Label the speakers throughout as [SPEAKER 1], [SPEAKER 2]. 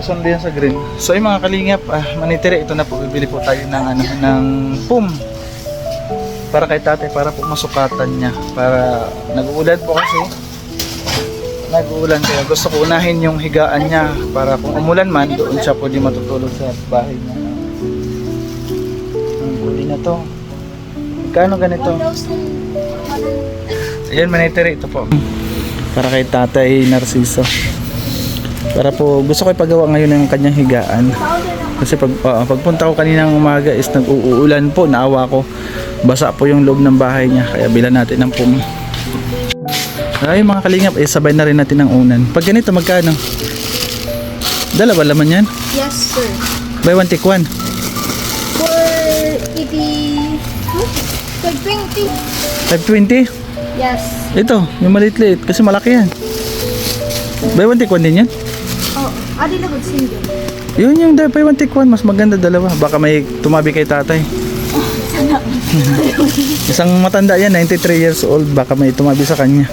[SPEAKER 1] Kasundo yan sa green. So yung mga kalingap, manitiri, ito na po, bibili po tayo ng, ng pum. Para kay tatay, para po masukatan niya. Para nag-uulan po kasi. Nag-uulan kaya gusto ko unahin yung higaan niya. Para kung umulan man, doon siya po di matutulog sa bahay niya. Ang huli na to. Magkano ganito?
[SPEAKER 2] 1,000.
[SPEAKER 1] Ayan, manitiri, ito po. Para kay tatay Narciso. Para po, gusto ko ipagawa ngayon ng kanyang higaan. Kasi pagpunta ko kaninang umaga is nag-uulan po, naawa ko. Basa po yung loob ng bahay niya, kaya bilan natin ng pum. Ay mga kalingap, sabay na rin natin ng unan. Pag ganito, magkano? Dalawa laman yan?
[SPEAKER 2] Yes, sir.
[SPEAKER 1] Buy one, take one.
[SPEAKER 2] For 80... 520.
[SPEAKER 1] 520?
[SPEAKER 2] Yes.
[SPEAKER 1] Ito, yung maliit-liit, kasi malaki yan. Buy one, take one din yan?
[SPEAKER 2] Oh, adi na good single.
[SPEAKER 1] Yun yung buy one, take one, mas maganda dalawa. Baka may tumabi kay tatay.
[SPEAKER 2] Sana.
[SPEAKER 1] Isang matanda yan, 93 years old, baka may tumabi sa kanya.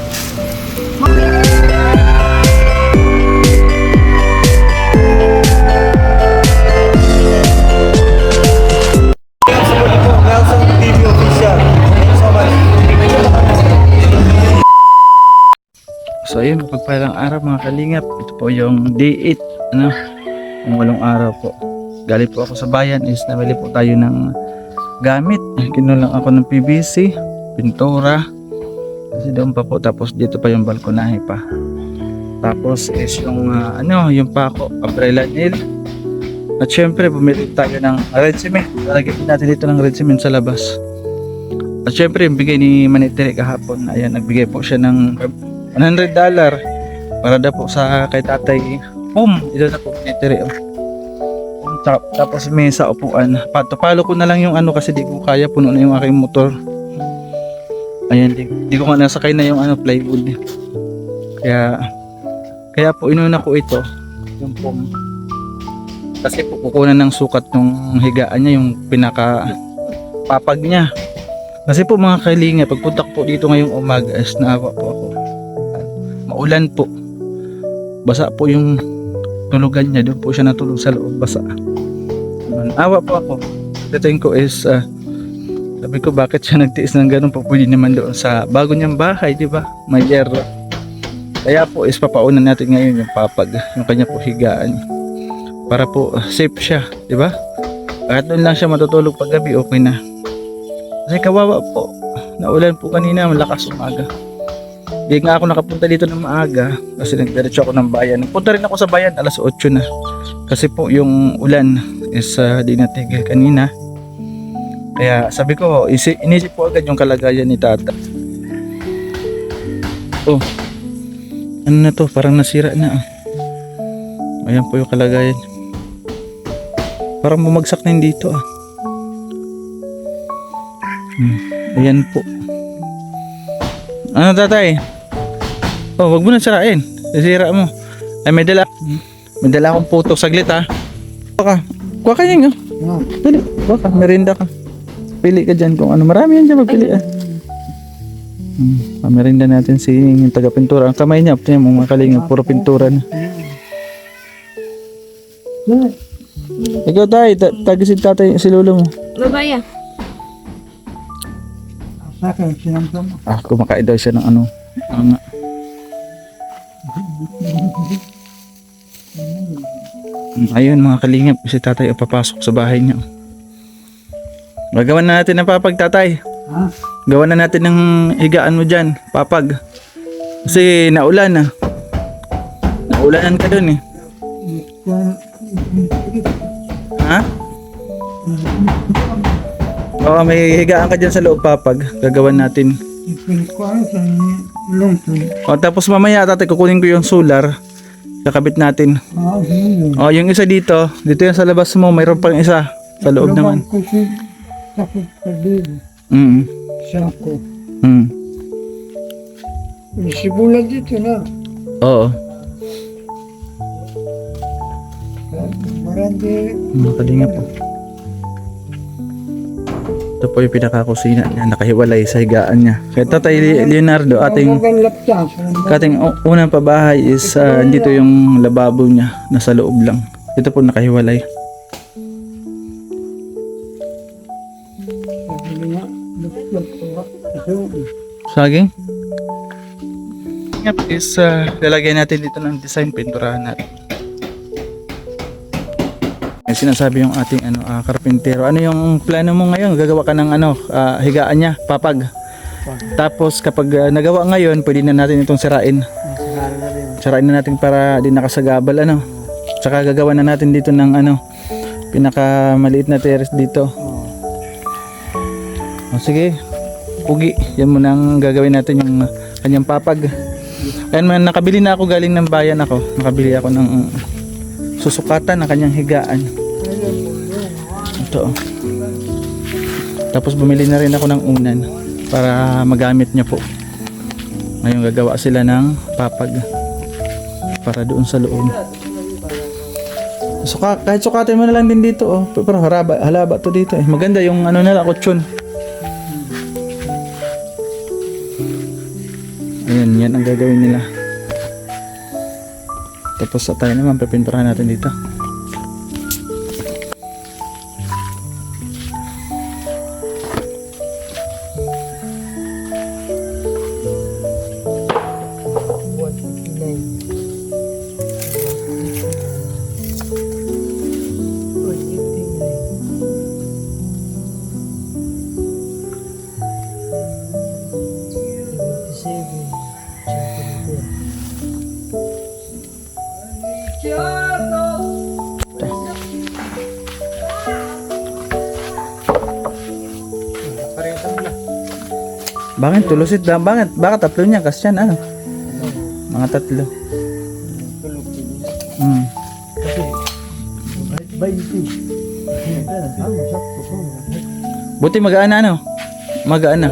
[SPEAKER 1] So ayun, pagpalang araw mga kalingap, ito po yung day 8, yung 8 araw po. Galing po ako sa bayan, is namili po tayo ng gamit. Kinulang ako ng PVC, pintura, kasi doon pa po, tapos dito pa yung balkonahe pa. Tapos is yung yung pako, umbrella nail. At syempre bumili tayo ng red cement. Lalagyan natin dito ng red cement sa labas. At syempre yung bigay ni Manitiri kahapon, ayan, nagbigay po siya ng $100 para daw po sa kay tatay pum. Ito na po Manitiri. Tapos may sa upuan. Palo ko na lang yung kasi di ko kaya, puno na yung aking motor. Ayan, di ko nga nasakay na yung plywood. Kaya po inuna ko ito, yung pum. Kasi po kukunan ng sukat ng higaan niya, yung pinaka papag niya. Kasi po mga kalinga, pagpunta ko po dito ngayong umaga is naawa po ako. Maulan po. Basa po yung tulugan niya, doon po siya natulog sa loob, basa. Awa po ako. Dating ko is sabi ko bakit siya nagtiis ng ganun, pa pwede naman doon sa bago niyang bahay, di ba? May yero. Kaya po is papaunan natin ngayon yung papag, yung kanya po higaan. Para po safe siya, di ba? Kahit doon lang siya matutulog pag gabi, okay na. Kasi kawawa po. Naulan po kanina, malakas umaga. Di nga ako nakapunta dito ng maaga kasi nagdiretso ako ng bayan. Punta rin ako sa bayan alas 8 na. Kasi po yung ulan is di natigil kanina. Kaya sabi ko, inisip po agad yung kalagayan ni tata. Oh, ano na to? Parang nasira na. Ayan po yung kalagayan. Parang bumagsak na yun dito. Ayan po. Ano tatay? Oh, wag mo na sirain. Sisira mo. Ay, may dala akong puto. Saglit Kuha ka yan. Pili. Kuha ka. Merinda ka. Pili ka dyan kung ano. Marami yan dyan magpili. Merinda natin si yung taga-pintura. Ang kamay niya. Ito yung mga kalinga. Puro pintura na. Ikaw tayo. Tagisin tatay si lolo mo.
[SPEAKER 2] Babaya.
[SPEAKER 1] Kumakain daw siya ng ayun mga kalingap, si tatay papasok sa bahay niya. Gagawan na natin ng papag, tatay. Gawan na natin ng higaan mo dyan, papag. Kasi naulan naulanan ka dun Ha? Oo, may higaan ka dyan sa loob, papag. Gagawan natin. Tapos mamaya tatay kukunin ko yung solar, kakabit natin. Yung isa dito yan sa labas mo, mayroon pang isa sa loob naman.
[SPEAKER 3] Sibulan dito na.
[SPEAKER 1] Oo.
[SPEAKER 3] Marandi.
[SPEAKER 1] Makalinga po. Ito po yung pinakakusina niya, nakahiwalay sa higaan niya. Kaya tatay Leonardo, ating unang pabahay is dito yung lababo niya, nasa loob lang. Ito po nakahiwalay.
[SPEAKER 3] Sabi nga, nagpapalak.
[SPEAKER 1] Saging. Yep, is lalagyan natin dito ng design, pinturahan natin. May sinasabi yung ating karpintero. Ano yung plano mo ngayon? Gagawa ka ng higaan niya, papag. Tapos kapag nagawa ngayon, pwede na natin itong sirain.
[SPEAKER 3] Nasaraan na rin.
[SPEAKER 1] Sirain na natin para di nakasagabal Tsaka gagawa na natin dito ng pinaka maliit na terrace dito. O sige. Pugi, yan muna ang gagawin natin yung kanyang papag. Ayan man, nakabili na ako galing ng bayan ako. Nakabili ako ng susukatan ng kanyang higaan. Ito. Tapos bumili na rin ako ng unan para magamit niya po. Ngayon gagawa sila ng papag para doon sa loob. Kahit sukatin mo na lang din dito pero halaba to dito Maganda yung nila kutsyon. Ayan, yan ang gagawin nila. Tapos tayo naman pipinturahan natin dito. Bakit tulusit lang? Bakit tatlo niya? Kasi yan mga tatlo.
[SPEAKER 3] Kahit 20.
[SPEAKER 1] Buti magaan na Magaan na.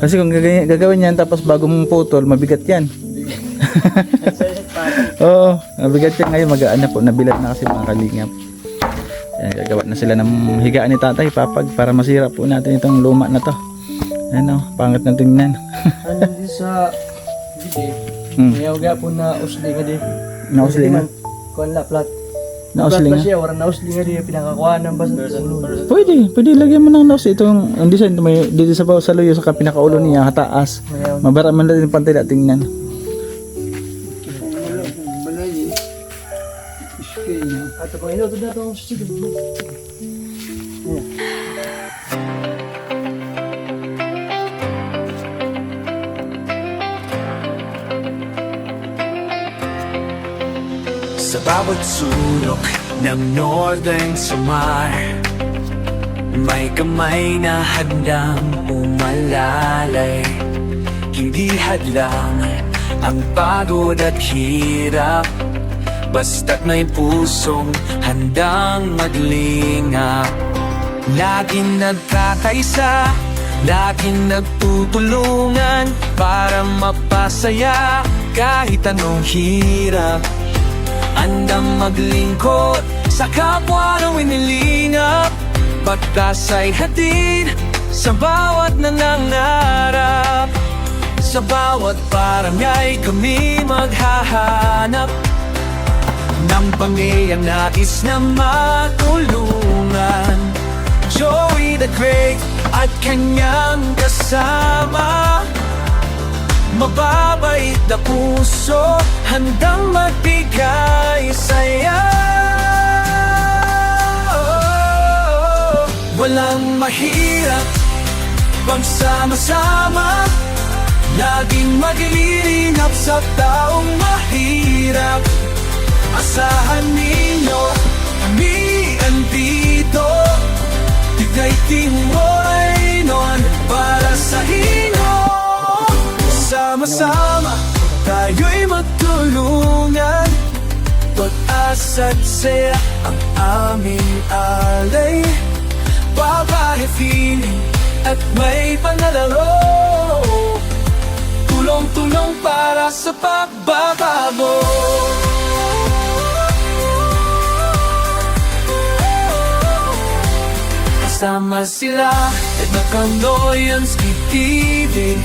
[SPEAKER 1] Kasi kung gagawin yan tapos bago mong putol, mabigat yan. Oo, mabigat yan ngayon, magaan na po. Nabilat na kasi mga kalingap. Yan, gagawa na sila ng higaan ni tatay, papag, para masira po natin itong luma na to. Pangit na tingnan.
[SPEAKER 3] Di sa gidi, ngayon nga po na usli nga di.
[SPEAKER 1] Nausli na?
[SPEAKER 3] Kuan la plat.
[SPEAKER 1] Nausli
[SPEAKER 3] Plat
[SPEAKER 1] nga?
[SPEAKER 3] ba siya, warang nausli nga di, pinakakuha ng basa sa ulo.
[SPEAKER 1] Pwede lagyan mo ng nausli. Itong ang design, may dito sa luyo sa pinakaulo niya, hataas. Mabara man natin pantay na tingnan.
[SPEAKER 3] Ato kung ino, ito na itong susigod.
[SPEAKER 4] Sa bawat sulok ng Northern Samar, may kamay na handang umalalay. Hindi hadlang ang pagod at hirap, basta't may pusong handang maglingap. Laging nagkakaisa, laging nagtutulungan para mapasaya kahit anong hirap. Andang maglingkod sa kapwa ng inilingap, pagtas ay hatid sa bawat nangangarap. Sa bawat barangay kami maghahanap ng pamiyang nais na matulungan. Joey the Great at kanyang kasama, mababait na puso, handang magbigay saya. Walang mahirap pag sama-sama, laging maglilingap sa taong mahirap. Asahan ninyo, kami andito, tigay timoy noon para sa inyo. Sama-sama, tayo'y magtulungan, pag-asa't saya ang aming alay. Babae, feeling at may panlalaro, tulong-tulong para sa pagbabago. Kasama sila Edna Canoyans, TV,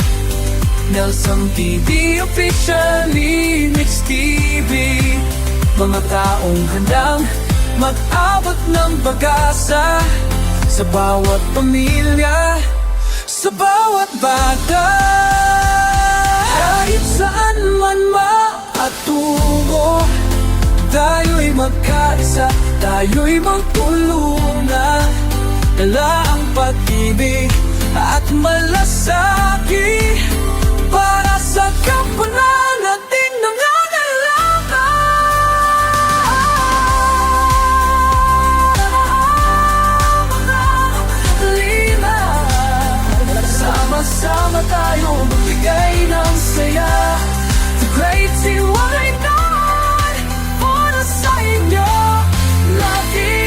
[SPEAKER 4] Nelson TV, officially Mix TV. Mga taong handang mag-abot ng pag-asa sa bawat pamilya, sa bawat bata. Kahit saan man maatungo, tayo'y magkaisa, tayo'y magtulungan. Dala ang pag-ibig at malasakit para sa kapwa nating nangangailangan. Sama-sama tayo magbigay ng saya. The great CY9 para sa inyo, lagi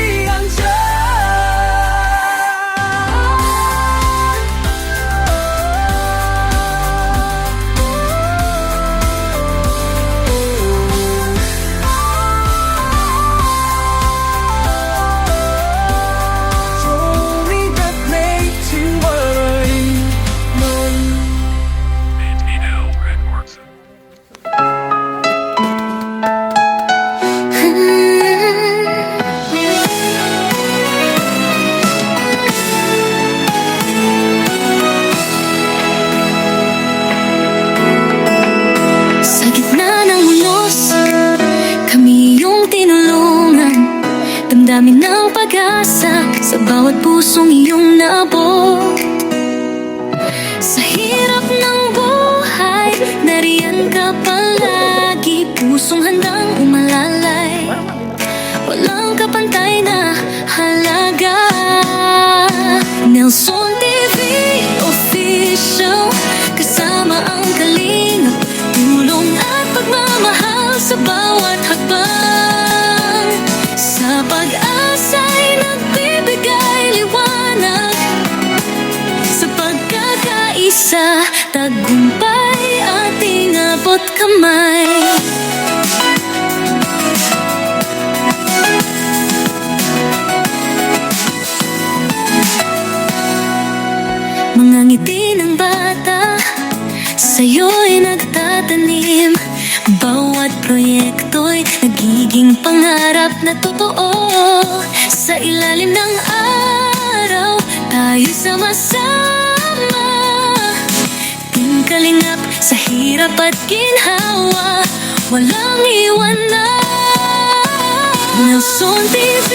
[SPEAKER 5] damdamin ng pag-asa sa bawat pusong iyong naabot. Sa hirap ng buhay, nariyan ka palagi, pusong handang umalalay. Walang kapantay na halaga. Nelson TV Official, kasama ang kalingap, tulong at pagmamahal sa bawat hakbang. Sa pag-asa'y nagbibigay liwanag, sa pagkakaisa, tagumpay ating abot kamay. Mga ngiti ng bata, sa'yo'y nagtatanim. Bawat proyekto'y nagiging pangarap na totoo. Sa ilalim ng araw, tayo'y sama-sama. Team Kalingap, sa hirap at ginhawa, walang iwanan. Nelson TV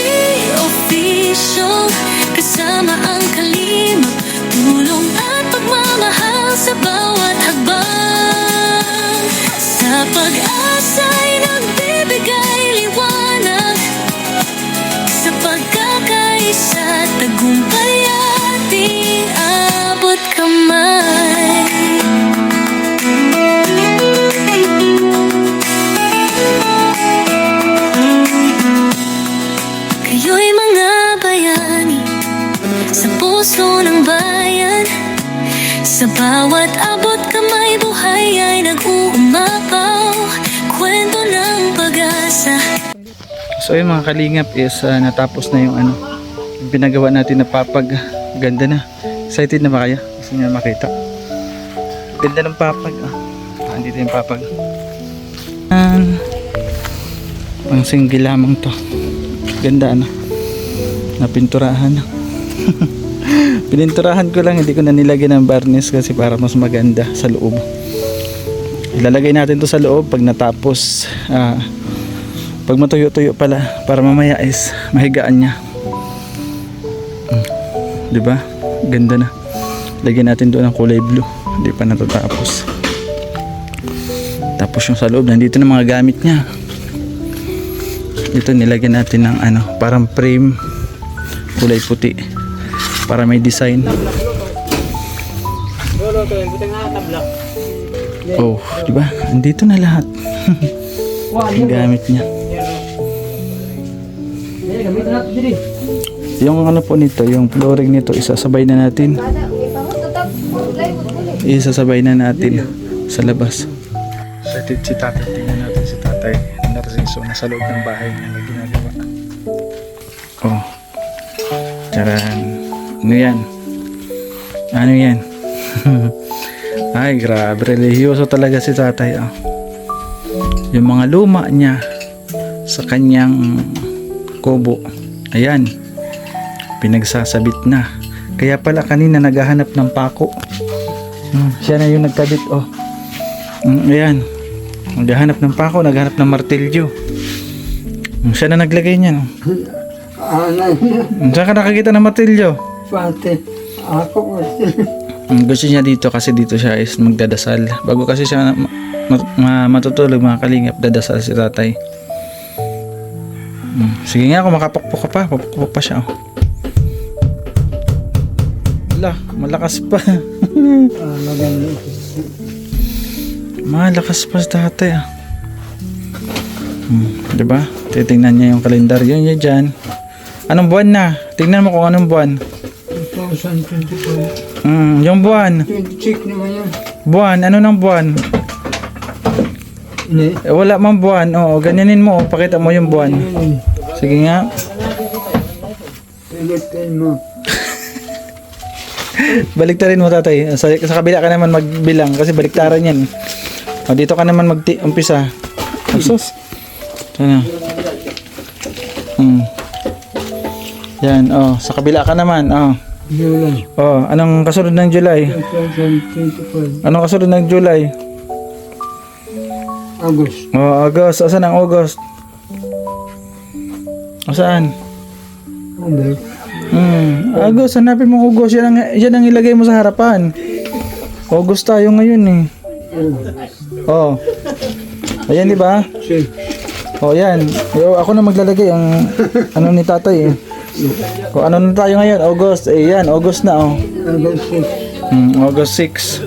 [SPEAKER 5] Official, kasama ang kalingap, tulong at pagmamahal sa bawat hakbang. Sa pag-asa'y nagbibigay liwanag, sa pagkakaisa, tagumpay ating abot kamay. Kayo'y mga bayani sa puso ng bayan. Sa bawat abot kamay, buhay ay nag-uumapaw, kwento ng pag-asa.
[SPEAKER 1] So yung mga kalingap is natapos na yung yung pinagawa natin na papag. Ganda na. Excited na ba kayo? Gusto niyo makita? Ganda ng papag. Andito yung papag. Pang single lamang to. Ganda napinturahan. Pininturahan ko lang, hindi ko na nilagyan ng varnish kasi para mas maganda sa loob. Ilalagay natin to sa loob pag natapos, pag matuyo-tuyo pala, para mamaya is mahigaan niya. Diba? Ganda na. Lagyan natin doon ng kulay blue. Hindi pa natatapos. Tapos yung sa loob, nandito na mga gamit niya. Dito nilagyan natin ng parang frame kulay puti para may design. Oh, di ba? Andito na lahat. Yung gamit niya. Yung po nito, yung flooring nito, isasabay na natin. Isasabay na natin sa labas. Si tatay, tingnan natin si tatay. Narciso, nasa loob ng bahay niya na ginagawa. Oh. Charan. Ano yan? Ano yan? Ay, grabe. Religyoso talaga si tatay. Yung mga luma niya sa kanyang kubo. Ayan. Pinagsasabit na. Kaya pala kanina naghahanap ng pako. Siya na yung nagkabit, oh. Ayan. Naghahanap ng pako, naghahanap ng martilyo. Siya na naglagay niyan. Saan ka nakakita ng martilyo?
[SPEAKER 3] Pati, ako kasi.
[SPEAKER 1] Gusto niya dito kasi dito siya is magdadasal. Bago kasi siya matutulog, mga kalingap, dadasal si tatay. Sige nga, kung makapakpok ka pa, papakpok pa siya. Wala, malakas pa. Malakas pa si tatay, ah. Diba? Titingnan niya yung kalendaryo niya dyan. Anong buwan na? Tingnan mo kung anong buwan.
[SPEAKER 3] 2025.
[SPEAKER 1] Yung buwan.
[SPEAKER 3] 26 naman yan.
[SPEAKER 1] Buwan, ano ng buwan?
[SPEAKER 3] Hindi.
[SPEAKER 1] Wala mang buwan. Oo, ganyanin mo. Pakita mo yung buwan. Sige nga.
[SPEAKER 3] Pilitin mo.
[SPEAKER 1] Baliktarin mo, tatay. Sa kabila ka naman magbilang kasi baliktaran yan. O, dito ka naman umpisa. Asus. Ano? Yan, sa kabila ka naman.
[SPEAKER 3] July.
[SPEAKER 1] Anong kasunod ng July?
[SPEAKER 3] 2025.
[SPEAKER 1] Anong kasunod ng July?
[SPEAKER 3] August.
[SPEAKER 1] August. Asan ang August? Saan?
[SPEAKER 3] August.
[SPEAKER 1] August, hanapin mo August. Yan ang ilagay mo sa harapan. August tayo ngayon eh. Ayan, di ba? Yan. Ako na maglalagay ang ano ni tatay eh. Kung ano na tayo ngayon, August. Yan, August na
[SPEAKER 3] August 6.
[SPEAKER 1] August 6.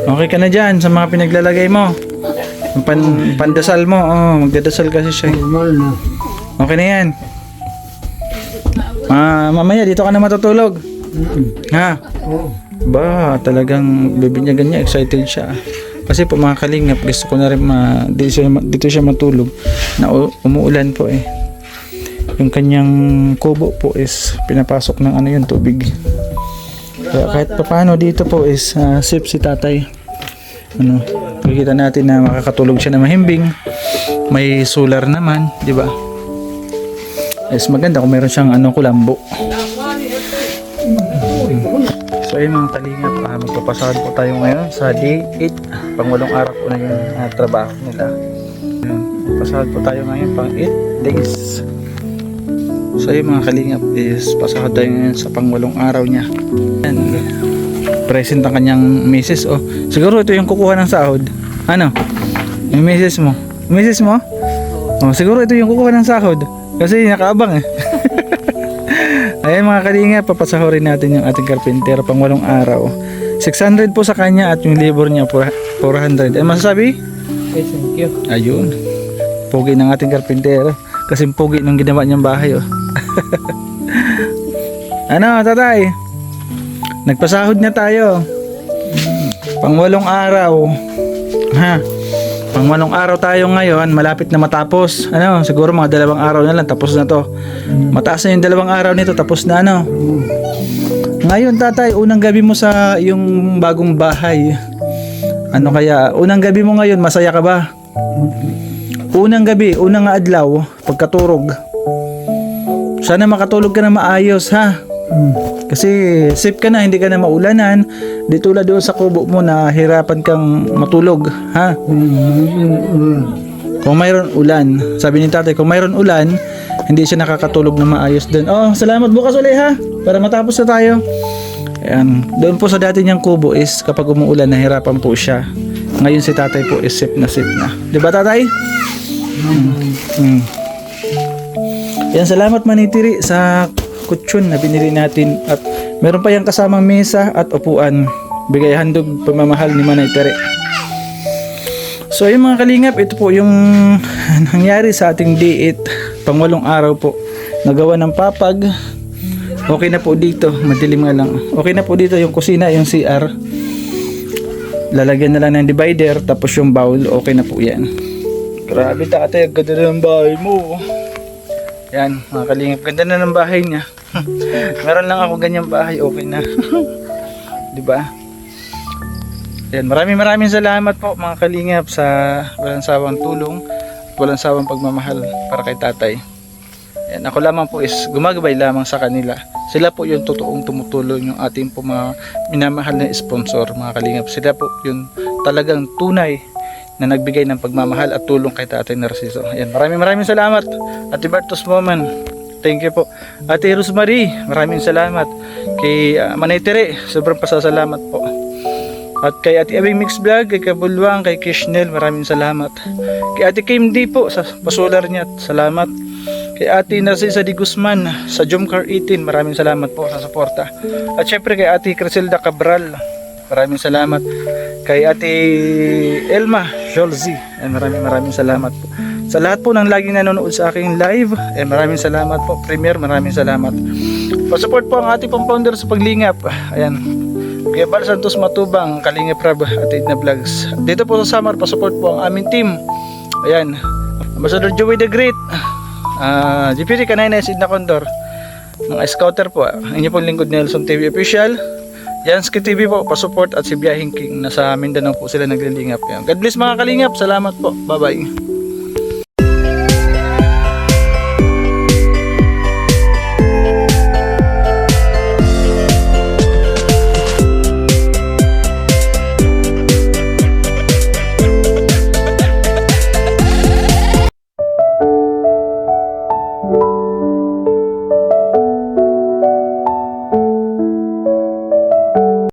[SPEAKER 1] Okay ka na dyan sa mga pinaglalagay mo. Pandasal mo. Magdadasal kasi siya.
[SPEAKER 3] Normal na.
[SPEAKER 1] Okay na yan. Mamaya dito ka na matutulog. Ha? Ba, talagang bibinyagan niya. Excited siya. Kasi po mga kalingap, gusto ko na rin dito siya matulog na umuulan po eh. Yung kanyang kubo po is pinapasok ng yung tubig. Kaya kahit paano dito po is safe si tatay. Makikita natin na makakatulog siya na mahimbing. May solar naman, di ba? Is maganda kung meron siyang kulambo. So ayun mga kalingap, magpapasahod po tayo ngayon sa day 8. Pang-8 araw po na yung trabaho nila. Pasahod po tayo ngayon pang 8 days. So ayun mga kalingap, is pasahod tayo ngayon sa pang-8 araw niya. And present ang kanyang misis. Siguro ito yung kukuha ng sahod. Ano? Yung misis mo? Misis mo? Siguro ito yung kukuha ng sahod. Kasi nakaabang eh. Ayan mga kalingap, papasahorin natin yung ating karpintero pang 8 araw. 600 po sa kanya at yung labor niya 400. Masasabi?
[SPEAKER 3] Okay, thank you.
[SPEAKER 1] Ayun. Pogi ng ating karpintero. Kasi pogi nung ginawa niyang bahay. Ano, tatay? Nagpasahod na tayo. Pang 8 araw. Ha? Pang 8 araw tayo ngayon, malapit na matapos. Siguro mga 2 araw na lang, tapos na to. Mataas na yung 2 araw nito, tapos na Ngayon tatay, unang gabi mo sa yung bagong bahay. Unang gabi mo ngayon, masaya ka ba? Unang gabi, unang adlaw, pagkaturog. Sana makatulog ka na maayos, ha? Kasi safe ka na, hindi ka na maulanan. Di tulad doon sa kubo mo na hirapan kang matulog, ha? Kung mayroon ulan, sabi ni tatay, kung mayroon ulan, hindi siya nakakatulog na maayos doon. Salamat bukas ulit, ha? Para matapos na tayo. Ayan, doon po sa dati niyang kubo is kapag umuulan, nahirapan po siya. Ngayon si tatay po is safe na. Di ba tatay? Yan, salamat Manitiri sa kutsyon na binili natin. At meron pa yung kasamang mesa at upuan. Bigay handog pamamahal ni Manitiri. So yung mga kalingap, ito po yung nangyari sa ating day 8. Pang 8 araw po. Nagawa ng papag. Okay na po dito, madilim nga lang. Okay na po dito yung kusina, yung CR. Lalagyan na lang ng divider, tapos yung bowl, okay na po yan. Grabe tatay, ganda na ng bahay mo. Yan, mga kalingap, ganda na ng bahay niya. Meron lang ako ganyang bahay, okay na. Diba? Yan, maraming salamat po mga kalingap sa walang sawang tulong. walang sawang pagmamahal para kay tatay. Yan, ako lamang po is gumagabay lamang sa kanila. Sila po yung totoong tumutulong, yung ating po mga minamahal na sponsor, mga kalingap. Sila po yung talagang tunay na nagbigay ng pagmamahal at tulong kay Tatay Narciso. Ayan, maraming salamat. Ate Bertos Moman, thank you po. Ate Rosemary, maraming salamat. Kay Manay Tere, sobrang pasasalamat po. At kay Ate Abing Mix Vlog, kay Kabulwang, kay Kishnel, maraming salamat. Kay Ate Kim D po, sa pasular niya, salamat. Kay Ate Narcisa Di Guzman, sa Jomcar 18, maraming salamat po sa suporta. At syempre kay Ate Criselda Cabral, maraming salamat. Kay Ate Elma Jolzi, maraming salamat po. Sa lahat po ng laging nanonood sa aking live, maraming salamat po. Premier, maraming salamat. Pa-support po ang ating pong founder sa paglingap. Ayan. Kaya Bal Santos Matubang, Kalingap Rab at Edna Vlogs. Dito po sa Samar, pa-support po ang aming team. Ayan. Ambassador Joey the Great, Deputy Kanayna Sidna Condor, mga scouter po. Inyo pong lingkod Nelson TV Official. Yansky TV po, pa-support, at si Biyahing King. Nasa Mindanao po sila naglilingap. God bless mga kalingap. Salamat po. Bye-bye.